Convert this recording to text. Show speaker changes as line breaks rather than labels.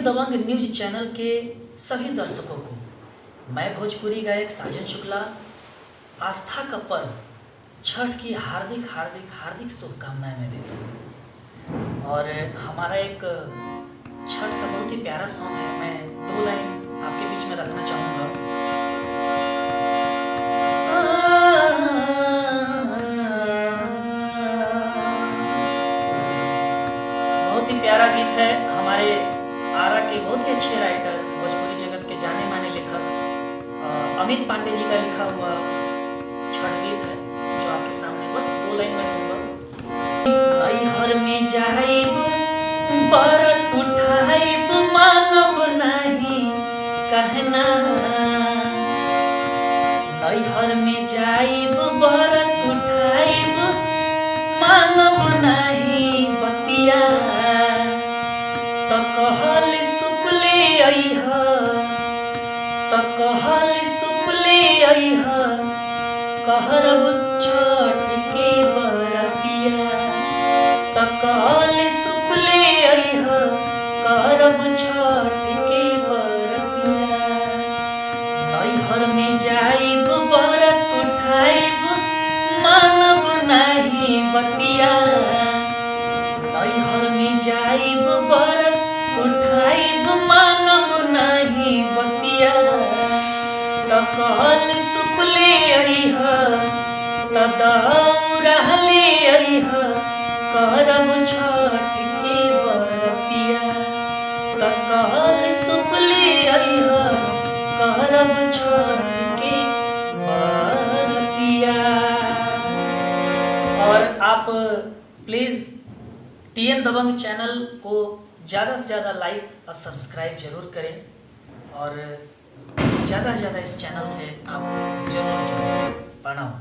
दबंग news channel के सभी दर्शकों को मैं भोजपुरी गायक साजन शुक्ला आस्था का पर्व छठ की हार्दिक हार्दिक हार्दिक शुभकामनाएं मैं देता हूँ। और हमारा एक छठ का बहुत ही प्यारा सॉन्ग है, मैं 2 लाइन आपके बीच में रखना चाहूँगा। बहुत ही प्यारा गीत है, हमारे आरा के बहुत ही अच्छे राइटर, भोजपुरी जगत के जाने माने लेखक अमित पांडे जी का लिखा हुआ छठ गीत है, जो आपके सामने बस 2 लाइन में दूंगा। नैहर में जाइब बरत उठाइब मानब नहीं कहना, नैहर में जाइब बरत उठाइब मानब नहीं बतिया, तो कहल सुपले अइह, तो कहल सुपले अइह कहरब छठ के बरतिया, तो कहल सुपले अइह कहरब छठ के बरतिया। नैहर में जाइब बरत उठाइब मानब नहीं बतिया, नैहर में जाइब बरत उठाइब मानब नहीं बतिया, तो कहल सुपले अइह तो दौड़ले अइह करब छठ के बरतिया, तो कहल सुपले अइह करब छठ के बरतिया। और आप प्लीज़ टीएन दबंग चैनल को ज़्यादा से ज़्यादा लाइक और सब्सक्राइब जरूर करें, और ज़्यादा से ज़्यादा इस चैनल से आप जरूर जुड़ें। प्रणाम।